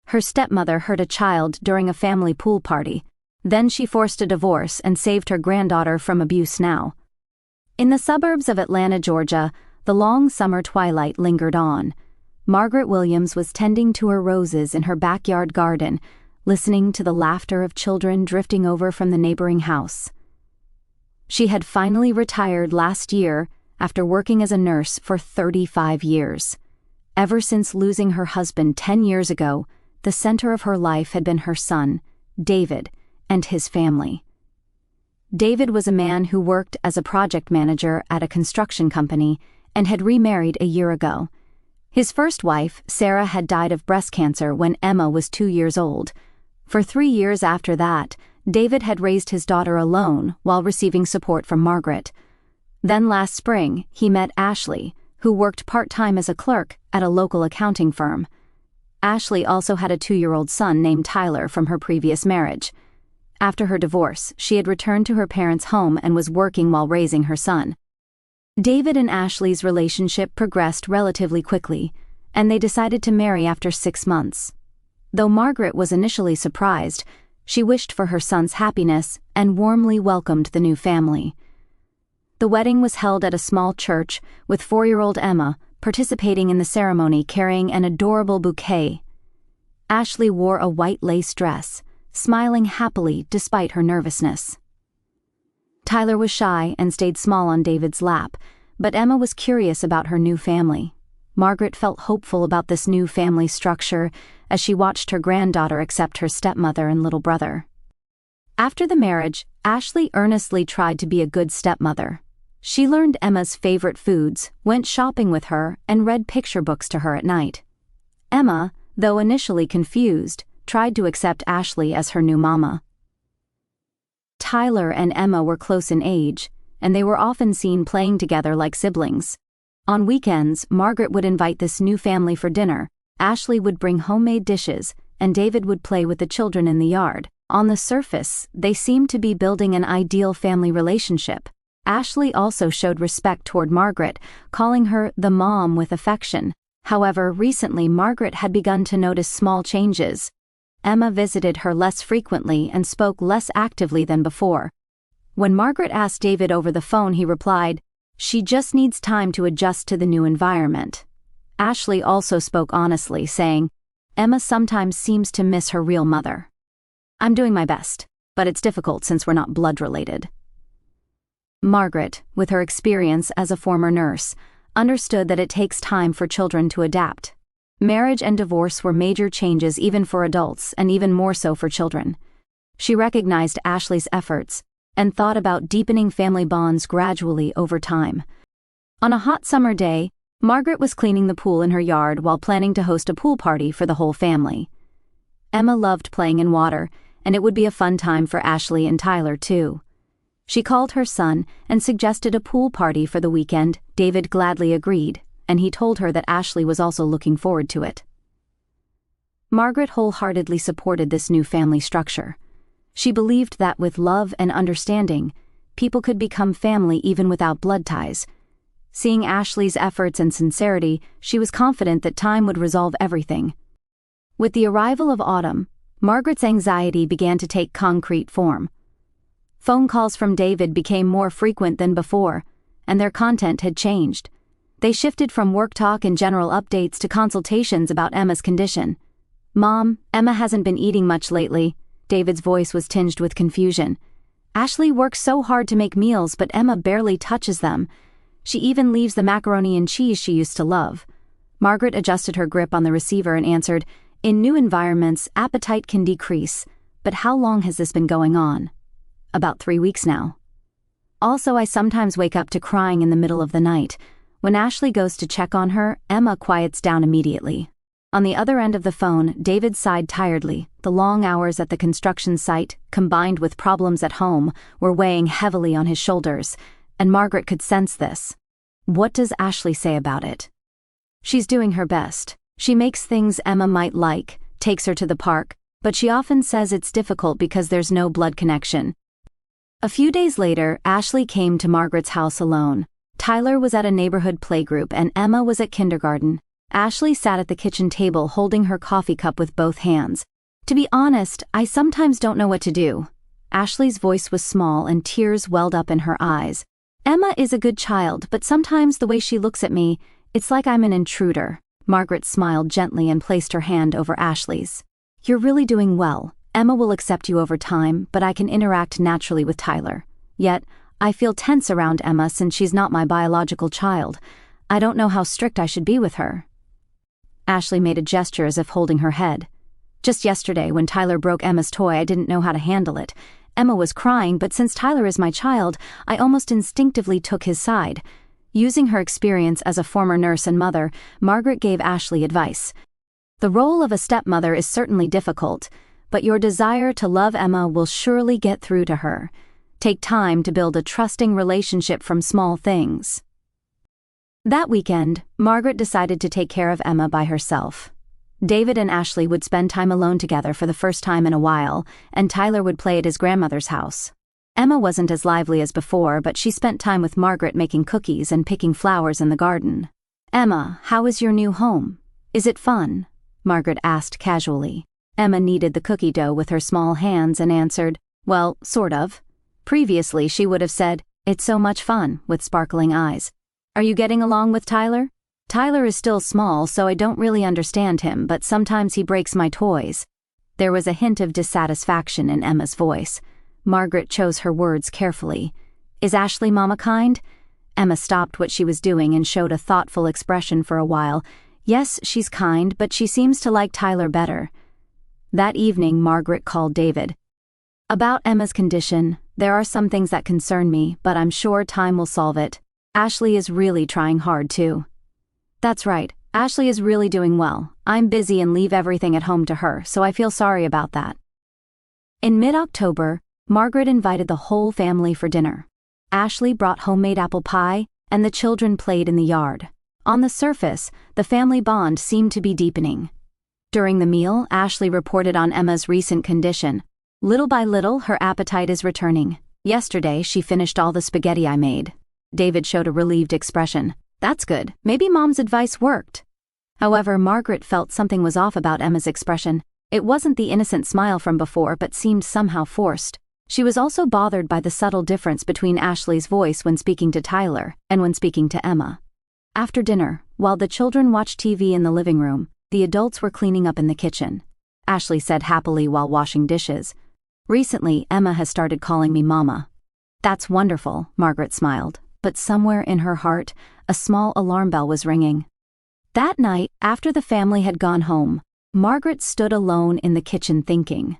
Her stepmother hurt a child during a family pool party. Then she forced a divorce and saved her granddaughter from abuse now. In the suburbs of Atlanta, Georgia, the long summer twilight lingered on. Margaret Williams was tending to her roses in her backyard garden, listening to the laughter of children drifting over from the neighboring house. She had finally retired last year after working as a nurse for 35 years. Ever since losing her husband 10 years ago, the center of her life had been her son, David, and his family. David was a man who worked as a project manager at a construction company and had remarried a year ago. His first wife, Sarah, had died of breast cancer when Emma was 2 years old. For 3 years after that, David had raised his daughter alone while receiving support from Margaret. Then last spring, he met Ashley, who worked part-time as a clerk at a local accounting firm. Ashley also had a 2-year-old son named Tyler from her previous marriage. After her divorce, she had returned to her parents' home and was working while raising her son. David and Ashley's relationship progressed relatively quickly, and they decided to marry after 6 months. Though Margaret was initially surprised, she wished for her son's happiness and warmly welcomed the new family. The wedding was held at a small church, with 4-year-old Emma participating in the ceremony carrying an adorable bouquet. Ashley wore a white lace dress, smiling happily despite her nervousness. Tyler was shy and stayed small on David's lap, but Emma was curious about her new family. Margaret felt hopeful about this new family structure as she watched her granddaughter accept her stepmother and little brother. After the marriage, Ashley earnestly tried to be a good stepmother. She learned Emma's favorite foods, went shopping with her, and read picture books to her at night. Emma, though initially confused, tried to accept Ashley as her new mama. Tyler and Emma were close in age, and they were often seen playing together like siblings. On weekends, Margaret would invite this new family for dinner, Ashley would bring homemade dishes, and David would play with the children in the yard. On the surface, they seemed to be building an ideal family relationship. Ashley also showed respect toward Margaret, calling her the mom with affection. However, recently Margaret had begun to notice small changes. Emma visited her less frequently and spoke less actively than before. When Margaret asked David over the phone, he replied, "She just needs time to adjust to the new environment." Ashley also spoke honestly, saying, "Emma sometimes seems to miss her real mother. I'm doing my best, but it's difficult since we're not blood related." Margaret, with her experience as a former nurse, understood that it takes time for children to adapt. Marriage and divorce were major changes even for adults and even more so for children. She recognized Ashley's efforts and thought about deepening family bonds gradually over time. On a hot summer day, Margaret was cleaning the pool in her yard while planning to host a pool party for the whole family. Emma loved playing in water, and it would be a fun time for Ashley and Tyler too. She called her son and suggested a pool party for the weekend. David gladly agreed, and he told her that Ashley was also looking forward to it. Margaret wholeheartedly supported this new family structure. She believed that with love and understanding, people could become family even without blood ties. Seeing Ashley's efforts and sincerity, she was confident that time would resolve everything. With the arrival of autumn, Margaret's anxiety began to take concrete form. Phone calls from David became more frequent than before, and their content had changed. They shifted from work talk and general updates to consultations about Emma's condition. "Mom, Emma hasn't been eating much lately." David's voice was tinged with confusion. "Ashley works so hard to make meals, but Emma barely touches them. She even leaves the macaroni and cheese she used to love." Margaret adjusted her grip on the receiver and answered, "In new environments, appetite can decrease, but how long has this been going on?" "About 3 weeks now. Also, I sometimes wake up to crying in the middle of the night. When Ashley goes to check on her, Emma quiets down immediately." On the other end of the phone, David sighed tiredly. The long hours at the construction site, combined with problems at home, were weighing heavily on his shoulders, and Margaret could sense this. "What does Ashley say about it?" "She's doing her best. She makes things Emma might like, takes her to the park, but she often says it's difficult because there's no blood connection." A few days later, Ashley came to Margaret's house alone. Tyler was at a neighborhood playgroup and Emma was at kindergarten. Ashley sat at the kitchen table holding her coffee cup with both hands. To be honest, I sometimes don't know what to do. Ashley's voice was small and tears welled up in her eyes. Emma is a good child, but sometimes the way she looks at me, it's like I'm an intruder. Margaret smiled gently and placed her hand over Ashley's. You're really doing well. Emma will accept you over time, but I can interact naturally with Tyler. Yet, I feel tense around Emma since she's not my biological child. I don't know how strict I should be with her. Ashley made a gesture as if holding her head. Just yesterday, when Tyler broke Emma's toy, I didn't know how to handle it. Emma was crying, but since Tyler is my child, I almost instinctively took his side. Using her experience as a former nurse and mother, Margaret gave Ashley advice. The role of a stepmother is certainly difficult, but your desire to love Emma will surely get through to her. Take time to build a trusting relationship from small things. That weekend, Margaret decided to take care of Emma by herself. David and Ashley would spend time alone together for the first time in a while, and Tyler would play at his grandmother's house. Emma wasn't as lively as before, but she spent time with Margaret making cookies and picking flowers in the garden. Emma, how is your new home? Is it fun? Margaret asked casually. Emma kneaded the cookie dough with her small hands and answered, well, sort of. Previously, she would have said, it's so much fun, with sparkling eyes. Are you getting along with Tyler? Tyler is still small, so I don't really understand him, but sometimes he breaks my toys. There was a hint of dissatisfaction in Emma's voice. Margaret chose her words carefully. Is Ashley mama kind? Emma stopped what she was doing and showed a thoughtful expression for a while. Yes, she's kind, but she seems to like Tyler better. That evening, Margaret called David. About Emma's condition, there are some things that concern me, but I'm sure time will solve it. Ashley is really trying hard too. That's right, Ashley is really doing well. I'm busy and leave everything at home to her, so I feel sorry about that. In mid-October, Margaret invited the whole family for dinner. Ashley brought homemade apple pie, and the children played in the yard. On the surface, the family bond seemed to be deepening. During the meal, Ashley reported on Emma's recent condition. Little by little, her appetite is returning. Yesterday, she finished all the spaghetti I made. David showed a relieved expression. That's good. Maybe Mom's advice worked. However, Margaret felt something was off about Emma's expression. It wasn't the innocent smile from before, but seemed somehow forced. She was also bothered by the subtle difference between Ashley's voice when speaking to Tyler and when speaking to Emma. After dinner, while the children watched TV in the living room, the adults were cleaning up in the kitchen. Ashley said happily while washing dishes, "Recently, Emma has started calling me Mama." That's wonderful, Margaret smiled, but somewhere in her heart, a small alarm bell was ringing. That night, after the family had gone home, Margaret stood alone in the kitchen thinking.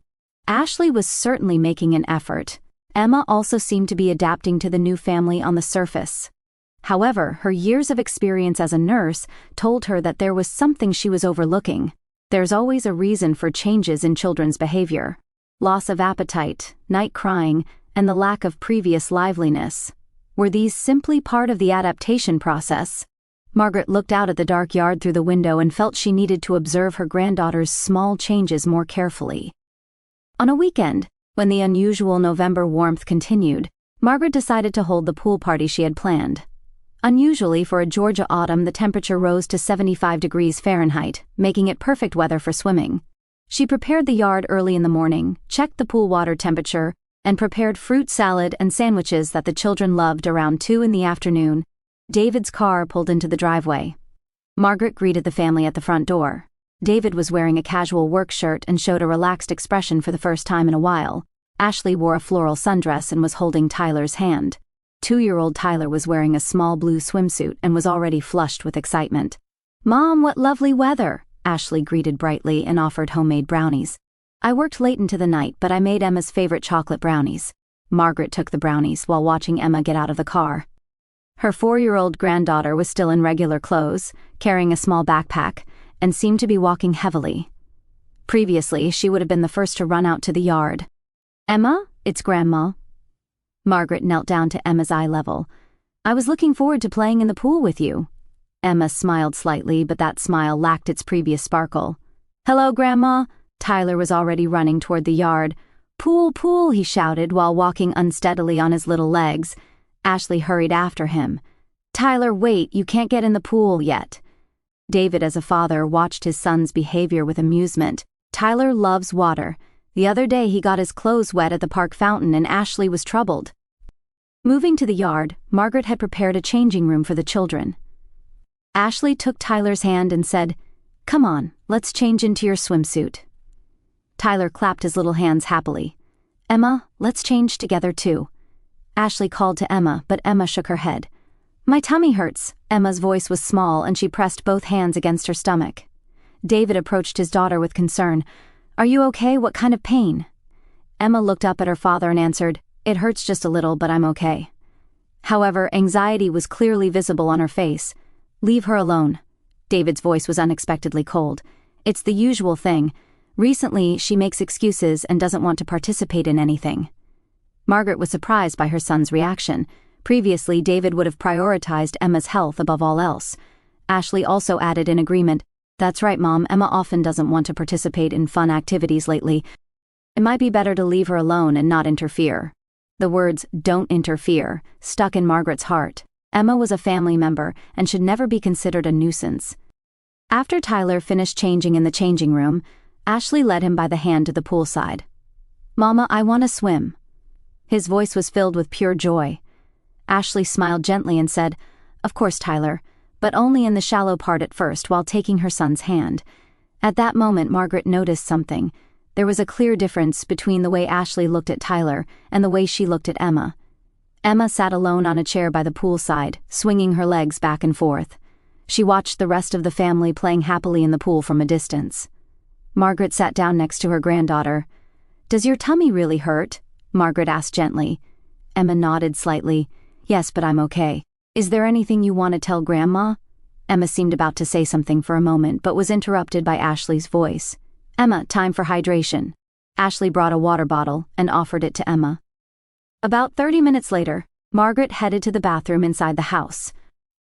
Ashley was certainly making an effort. Emma also seemed to be adapting to the new family on the surface. However, her years of experience as a nurse told her that there was something she was overlooking. There's always a reason for changes in children's behavior. Loss of appetite, night crying, and the lack of previous liveliness. Were these simply part of the adaptation process? Margaret looked out at the dark yard through the window and felt she needed to observe her granddaughter's small changes more carefully. On a weekend, when the unusual November warmth continued, Margaret decided to hold the pool party she had planned. Unusually for a Georgia autumn, the temperature rose to 75 degrees Fahrenheit, making it perfect weather for swimming. She prepared the yard early in the morning, checked the pool water temperature, and prepared fruit salad and sandwiches that the children loved. Around 2 in the afternoon, David's car pulled into the driveway. Margaret greeted the family at the front door. David was wearing a casual work shirt and showed a relaxed expression for the first time in a while. Ashley wore a floral sundress and was holding Tyler's hand. 2-year-old Tyler was wearing a small blue swimsuit and was already flushed with excitement. "Mom, what lovely weather!" Ashley greeted brightly and offered homemade brownies. "I worked late into the night, but I made Emma's favorite chocolate brownies." Margaret took the brownies while watching Emma get out of the car. Her 4-year-old granddaughter was still in regular clothes, carrying a small backpack, and seemed to be walking heavily. Previously, she would have been the first to run out to the yard. "Emma, it's Grandma." Margaret knelt down to Emma's eye level. "I was looking forward to playing in the pool with you." Emma smiled slightly, but that smile lacked its previous sparkle. "Hello, Grandma." Tyler was already running toward the yard. "Pool, pool," he shouted while walking unsteadily on his little legs. Ashley hurried after him. "Tyler, wait, you can't get in the pool yet." David, as a father, watched his son's behavior with amusement. Tyler loves water. The other day he got his clothes wet at the park fountain and Ashley was troubled. Moving to the yard, Margaret had prepared a changing room for the children. Ashley took Tyler's hand and said, "Come on, let's change into your swimsuit." Tyler clapped his little hands happily. "Emma, let's change together too." Ashley called to Emma, but Emma shook her head. "My tummy hurts." Emma's voice was small and she pressed both hands against her stomach. David approached his daughter with concern. "Are you okay? What kind of pain?" Emma looked up at her father and answered, "It hurts just a little, but I'm okay." However, anxiety was clearly visible on her face. "Leave her alone." David's voice was unexpectedly cold. "It's the usual thing. Recently, she makes excuses and doesn't want to participate in anything." Margaret was surprised by her son's reaction. Previously, David would have prioritized Emma's health above all else. Ashley also added in agreement, "That's right, Mom, Emma often doesn't want to participate in fun activities lately. It might be better to leave her alone and not interfere." The words, "don't interfere," stuck in Margaret's heart. Emma was a family member and should never be considered a nuisance. After Tyler finished changing in the changing room, Ashley led him by the hand to the poolside. "Mama, I want to swim." His voice was filled with pure joy. Ashley smiled gently and said, "Of course, Tyler, but only in the shallow part at first while taking her son's hand." At that moment, Margaret noticed something. There was a clear difference between the way Ashley looked at Tyler and the way she looked at Emma. Emma sat alone on a chair by the poolside, swinging her legs back and forth. She watched the rest of the family playing happily in the pool from a distance. Margaret sat down next to her granddaughter. "Does your tummy really hurt?" Margaret asked gently. Emma nodded slightly. "Yes, but I'm okay. Is there anything you want to tell Grandma?" Emma seemed about to say something for a moment, but was interrupted by Ashley's voice. "Emma, time for hydration." Ashley brought a water bottle and offered it to Emma. About 30 minutes later, Margaret headed to the bathroom inside the house.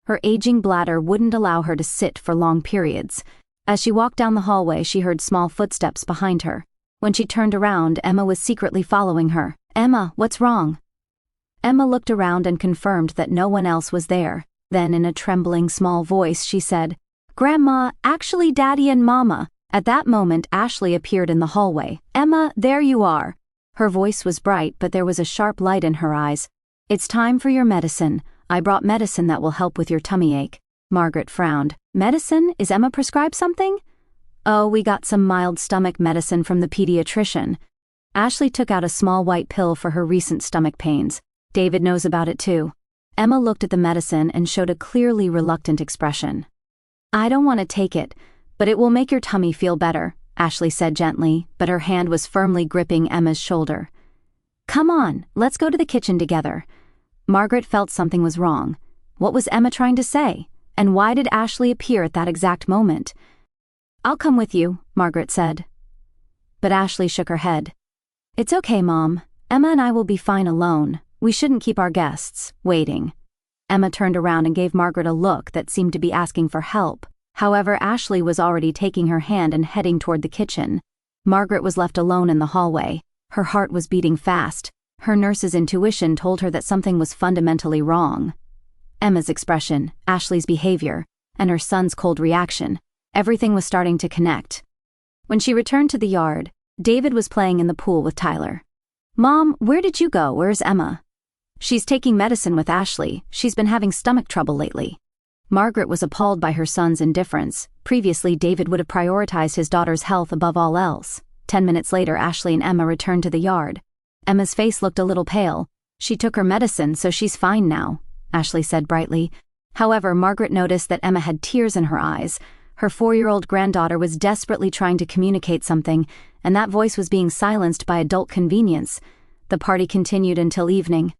Her aging bladder wouldn't allow her to sit for long periods. As she walked down the hallway, she heard small footsteps behind her. When she turned around, Emma was secretly following her. "Emma, what's wrong?" Emma looked around and confirmed that no one else was there. Then, in a trembling small voice, she said, "Grandma, actually Daddy and Mama." At that moment, Ashley appeared in the hallway. "Emma, there you are." Her voice was bright, but there was a sharp light in her eyes. "It's time for your medicine. I brought medicine that will help with your tummy ache." Margaret frowned. "Medicine? Is Emma prescribed something?" "Oh, we got some mild stomach medicine from the pediatrician." Ashley took out a small white pill for her recent stomach pains. "David knows about it too." Emma looked at the medicine and showed a clearly reluctant expression. "I don't want to take it, but it will make your tummy feel better," Ashley said gently, but her hand was firmly gripping Emma's shoulder. "Come on, let's go to the kitchen together." Margaret felt something was wrong. What was Emma trying to say? And why did Ashley appear at that exact moment? "I'll come with you," Margaret said. But Ashley shook her head. "It's okay, Mom. Emma and I will be fine alone. We shouldn't keep our guests waiting." Emma turned around and gave Margaret a look that seemed to be asking for help. However, Ashley was already taking her hand and heading toward the kitchen. Margaret was left alone in the hallway. Her heart was beating fast. Her nurse's intuition told her that something was fundamentally wrong. Emma's expression, Ashley's behavior, and her son's cold reaction, everything was starting to connect. When she returned to the yard, David was playing in the pool with Tyler. "Mom, where did you go? Where's Emma?" "She's taking medicine with Ashley. She's been having stomach trouble lately." Margaret was appalled by her son's indifference. Previously, David would have prioritized his daughter's health above all else. 10 minutes later, Ashley and Emma returned to the yard. Emma's face looked a little pale. "She took her medicine, so she's fine now," Ashley said brightly. However, Margaret noticed that Emma had tears in her eyes. Her 4-year-old granddaughter was desperately trying to communicate something, and that voice was being silenced by adult convenience. The party continued until evening.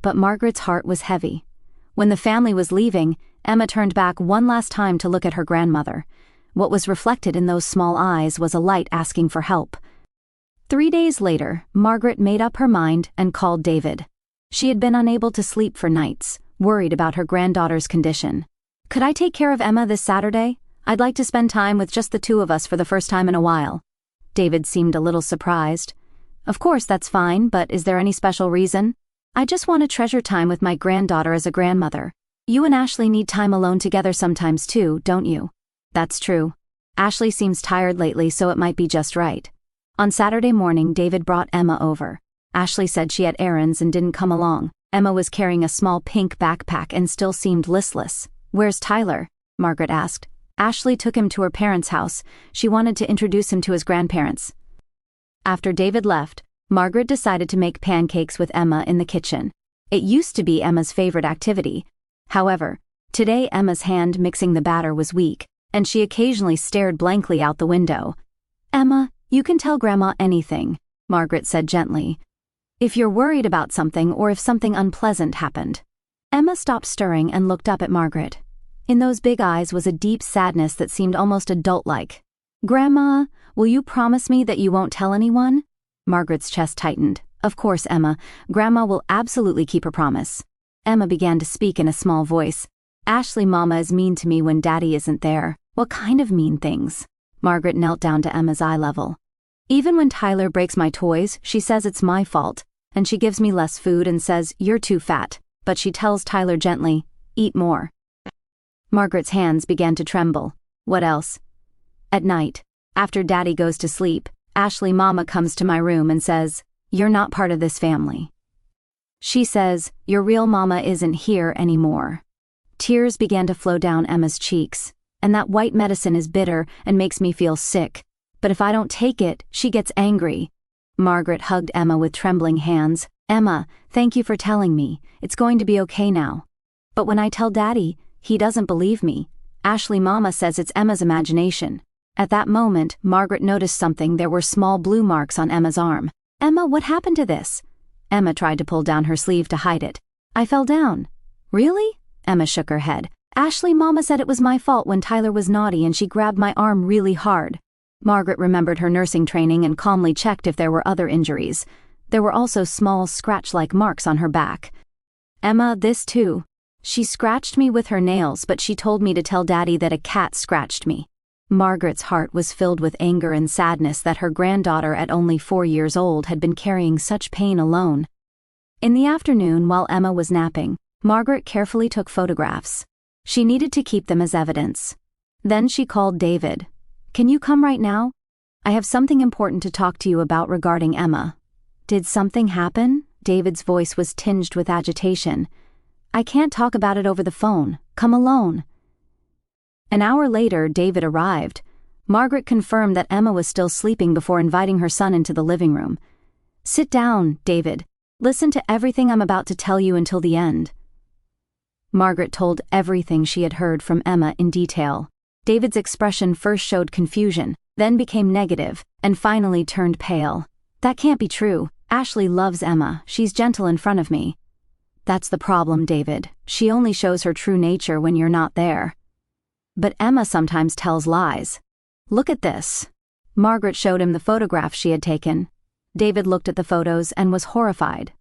But Margaret's heart was heavy. When the family was leaving, Emma turned back one last time to look at her grandmother. What was reflected in those small eyes was a light asking for help. 3 days later, Margaret made up her mind and called David. She had been unable to sleep for nights, worried about her granddaughter's condition. "Could I take care of Emma this Saturday? I'd like to spend time with just the two of us for the first time in a while." David seemed a little surprised. "Of course, that's fine, but is there any special reason?" "I just want to treasure time with my granddaughter as a grandmother. You and Ashley need time alone together sometimes too, don't you?" That's true. Ashley seems tired lately, so it might be just right. On Saturday morning, David brought Emma over. Ashley said she had errands and didn't come along. Emma was carrying a small pink backpack and still seemed listless. "Where's Tyler?" Margaret asked. Ashley took him to her parents' house. She wanted to introduce him to his grandparents. After David left, Margaret decided to make pancakes with Emma in the kitchen. It used to be Emma's favorite activity. However, today Emma's hand mixing the batter was weak, and she occasionally stared blankly out the window. "Emma, you can tell Grandma anything," Margaret said gently. "If you're worried about something or if something unpleasant happened." Emma stopped stirring and looked up at Margaret. In those big eyes was a deep sadness that seemed almost adult-like. "Grandma, will you promise me that you won't tell anyone?" Margaret's chest tightened. "Of course, Emma. Grandma will absolutely keep her promise." Emma began to speak in a small voice. "Ashley Mama is mean to me when Daddy isn't there." "What kind of mean things?" Margaret knelt down to Emma's eye level. "Even when Tyler breaks my toys, she says it's my fault, and she gives me less food and says, 'You're too fat,' but she tells Tyler gently, 'Eat more.'" Margaret's hands began to tremble. "What else?" "At night, after Daddy goes to sleep, Ashley Mama comes to my room and says, 'You're not part of this family.' She says, 'Your real mama isn't here anymore.'" Tears began to flow down Emma's cheeks. "And that white medicine is bitter and makes me feel sick. But if I don't take it, she gets angry." Margaret hugged Emma with trembling hands. "Emma, thank you for telling me. It's going to be okay now. But when I tell Daddy, he doesn't believe me. Ashley Mama says it's Emma's imagination." At that moment, Margaret noticed something. There were small blue marks on Emma's arm. "Emma, what happened to this?" Emma tried to pull down her sleeve to hide it. "I fell down." "Really?" Emma shook her head. "Ashley Mama said it was my fault when Tyler was naughty and she grabbed my arm really hard." Margaret remembered her nursing training and calmly checked if there were other injuries. There were also small scratch-like marks on her back. "Emma, this too. She scratched me with her nails, but she told me to tell Daddy that a cat scratched me." Margaret's heart was filled with anger and sadness that her granddaughter at only 4 years old had been carrying such pain alone. In the afternoon, while Emma was napping, Margaret carefully took photographs. She needed to keep them as evidence. Then she called David. "Can you come right now? I have something important to talk to you about regarding Emma." "Did something happen?" David's voice was tinged with agitation. "I can't talk about it over the phone. Come alone." An hour later, David arrived. Margaret confirmed that Emma was still sleeping before inviting her son into the living room. "Sit down, David. Listen to everything I'm about to tell you until the end." Margaret told everything she had heard from Emma in detail. David's expression first showed confusion, then became negative, and finally turned pale. "That can't be true. Ashley loves Emma. She's gentle in front of me." "That's the problem, David. She only shows her true nature when you're not there." "But Emma sometimes tells lies. Look at this." Margaret showed him the photograph she had taken. David looked at the photos and was horrified.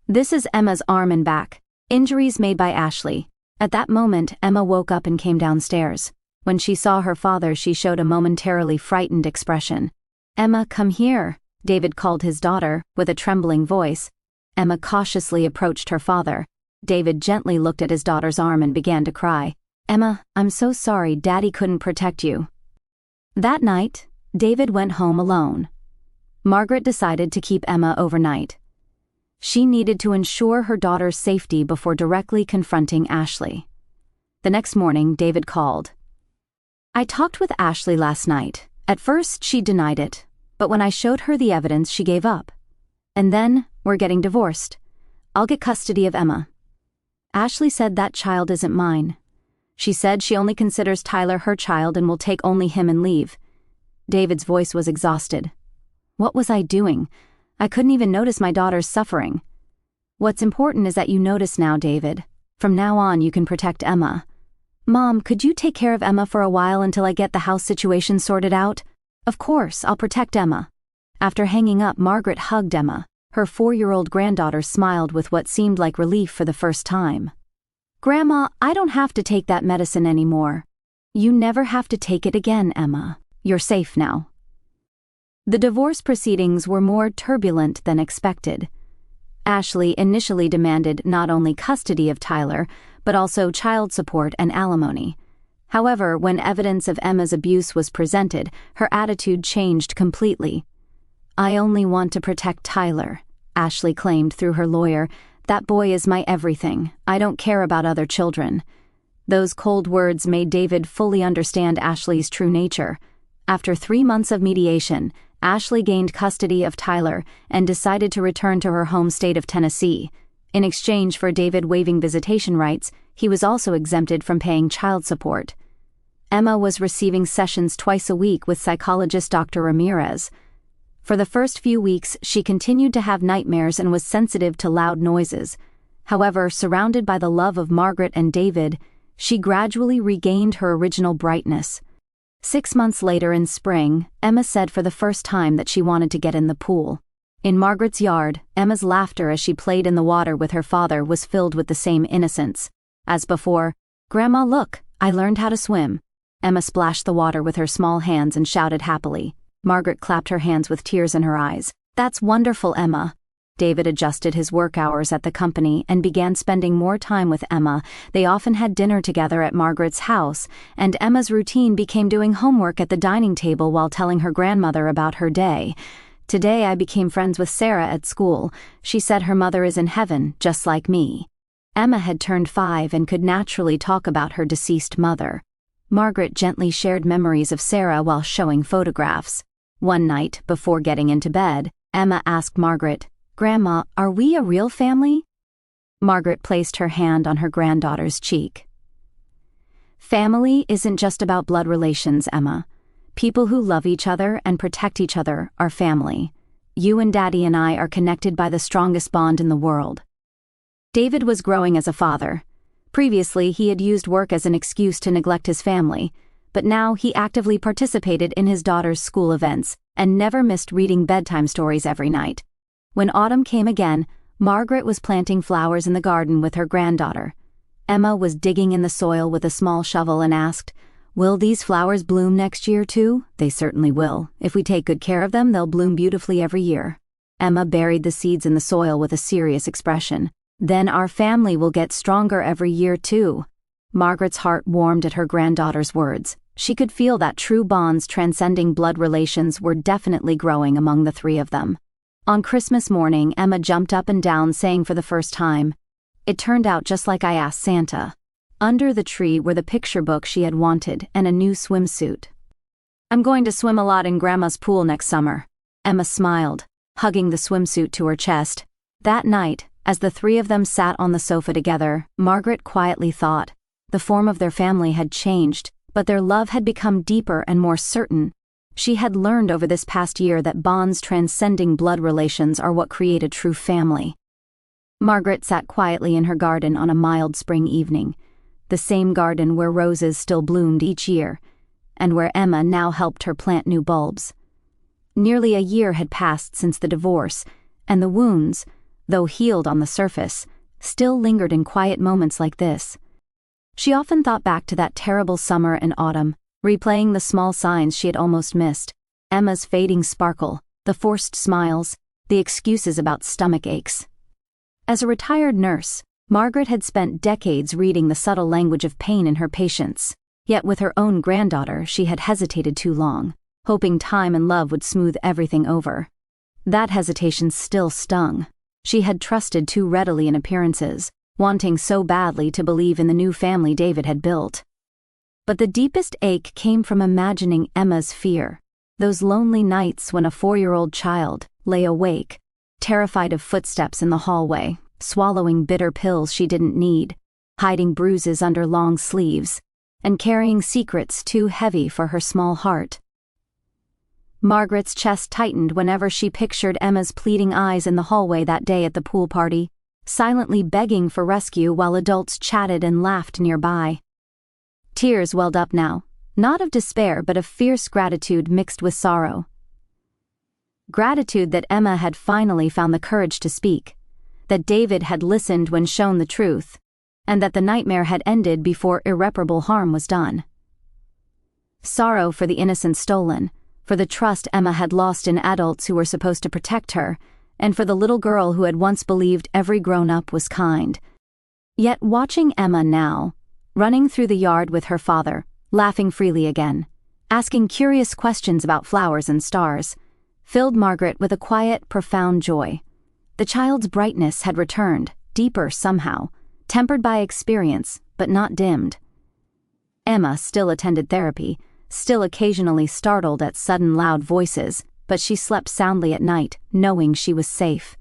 "This is Emma's arm and back. Injuries made by Ashley." At that moment, Emma woke up and came downstairs. When she saw her father, she showed a momentarily frightened expression. "Emma, come here," David called his daughter, with a trembling voice. Emma cautiously approached her father. David gently looked at his daughter's arm and began to cry. "Emma, I'm so sorry Daddy couldn't protect you." That night, David went home alone. Margaret decided to keep Emma overnight. She needed to ensure her daughter's safety before directly confronting Ashley. The next morning, David called. "I talked with Ashley last night. At first, she denied it, but when I showed her the evidence, she gave up. And then, we're getting divorced. I'll get custody of Emma. Ashley said that child isn't mine. She said she only considers Tyler her child and will take only him and leave." David's voice was exhausted. "What was I doing? I couldn't even notice my daughter's suffering." "What's important is that you notice now, David. From now on, you can protect Emma." "Mom, could you take care of Emma for a while until I get the house situation sorted out?" "Of course, I'll protect Emma." After hanging up, Margaret hugged Emma. Her 4-year-old granddaughter smiled with what seemed like relief for the first time. "Grandma, I don't have to take that medicine anymore." "You never have to take it again, Emma. You're safe now." The divorce proceedings were more turbulent than expected. Ashley initially demanded not only custody of Tyler, but also child support and alimony. However, when evidence of Emma's abuse was presented, her attitude changed completely. "I only want to protect Tyler," Ashley claimed through her lawyer. "That boy is my everything. I don't care about other children." Those cold words made David fully understand Ashley's true nature. After 3 months of mediation, Ashley gained custody of Tyler and decided to return to her home state of Tennessee. In exchange for David waiving visitation rights, he was also exempted from paying child support. Emma was receiving sessions twice a week with psychologist Dr. Ramirez. For the first few weeks, she continued to have nightmares and was sensitive to loud noises. However, surrounded by the love of Margaret and David, she gradually regained her original brightness. 6 months later in spring, Emma said for the first time that she wanted to get in the pool. In Margaret's yard, Emma's laughter as she played in the water with her father was filled with the same innocence. As before, "Grandma, look, I learned how to swim." Emma splashed the water with her small hands and shouted happily. Margaret clapped her hands with tears in her eyes. "That's wonderful, Emma." David adjusted his work hours at the company and began spending more time with Emma. They often had dinner together at Margaret's house, and Emma's routine became doing homework at the dining table while telling her grandmother about her day. "Today I became friends with Sarah at school. She said her mother is in heaven, just like me." Emma had turned 5 and could naturally talk about her deceased mother. Margaret gently shared memories of Sarah while showing photographs. One night, before getting into bed, Emma asked Margaret, "Grandma, are we a real family?" Margaret placed her hand on her granddaughter's cheek. "Family isn't just about blood relations, Emma. People who love each other and protect each other are family. You and Daddy and I are connected by the strongest bond in the world." David was growing as a father. Previously, he had used work as an excuse to neglect his family, but now he actively participated in his daughter's school events and never missed reading bedtime stories every night. When autumn came again, Margaret was planting flowers in the garden with her granddaughter. Emma was digging in the soil with a small shovel and asked, "Will these flowers bloom next year too?" "They certainly will. If we take good care of them, they'll bloom beautifully every year." Emma buried the seeds in the soil with a serious expression. "Then our family will get stronger every year too." Margaret's heart warmed at her granddaughter's words. She could feel that true bonds transcending blood relations were definitely growing among the three of them. On Christmas morning, Emma jumped up and down saying for the first time, "It turned out just like I asked Santa." Under the tree were the picture book she had wanted and a new swimsuit. "I'm going to swim a lot in Grandma's pool next summer." Emma smiled, hugging the swimsuit to her chest. That night, as the three of them sat on the sofa together, Margaret quietly thought. The form of their family had changed, but their love had become deeper and more certain. She had learned over this past year that bonds transcending blood relations are what create a true family. Margaret sat quietly in her garden on a mild spring evening, the same garden where roses still bloomed each year, and where Emma now helped her plant new bulbs. Nearly a year had passed since the divorce, and the wounds, though healed on the surface, still lingered in quiet moments like this. She often thought back to that terrible summer and autumn, replaying the small signs she had almost missed: Emma's fading sparkle, the forced smiles, the excuses about stomach aches. As a retired nurse, Margaret had spent decades reading the subtle language of pain in her patients, yet with her own granddaughter she had hesitated too long, hoping time and love would smooth everything over. That hesitation still stung. She had trusted too readily in appearances, wanting so badly to believe in the new family David had built. But the deepest ache came from imagining Emma's fear, those lonely nights when a 4-year-old child lay awake, terrified of footsteps in the hallway, swallowing bitter pills she didn't need, hiding bruises under long sleeves, and carrying secrets too heavy for her small heart. Margaret's chest tightened whenever she pictured Emma's pleading eyes in the hallway that day at the pool party, silently begging for rescue while adults chatted and laughed nearby. Tears welled up now, not of despair but of fierce gratitude mixed with sorrow. Gratitude that Emma had finally found the courage to speak, that David had listened when shown the truth, and that the nightmare had ended before irreparable harm was done. Sorrow for the innocent stolen, for the trust Emma had lost in adults who were supposed to protect her, and for the little girl who had once believed every grown-up was kind. Yet watching Emma now, running through the yard with her father, laughing freely again, asking curious questions about flowers and stars, filled Margaret with a quiet, profound joy. The child's brightness had returned, deeper somehow, tempered by experience, but not dimmed. Emma still attended therapy, still occasionally startled at sudden loud voices, but she slept soundly at night, knowing she was safe.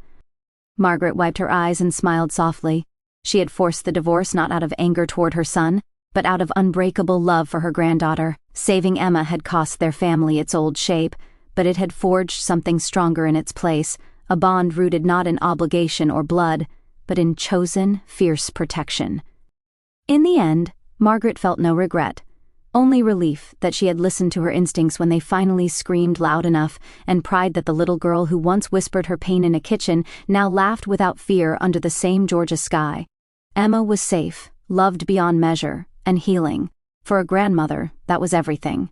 Margaret wiped her eyes and smiled softly. She had forced the divorce not out of anger toward her son, but out of unbreakable love for her granddaughter. Saving Emma had cost their family its old shape, but it had forged something stronger in its place, a bond rooted not in obligation or blood, but in chosen, fierce protection. In the end, Margaret felt no regret, only relief that she had listened to her instincts when they finally screamed loud enough, and pride that the little girl who once whispered her pain in a kitchen now laughed without fear under the same Georgia sky. Emma was safe, loved beyond measure, and healing. For a grandmother, that was everything.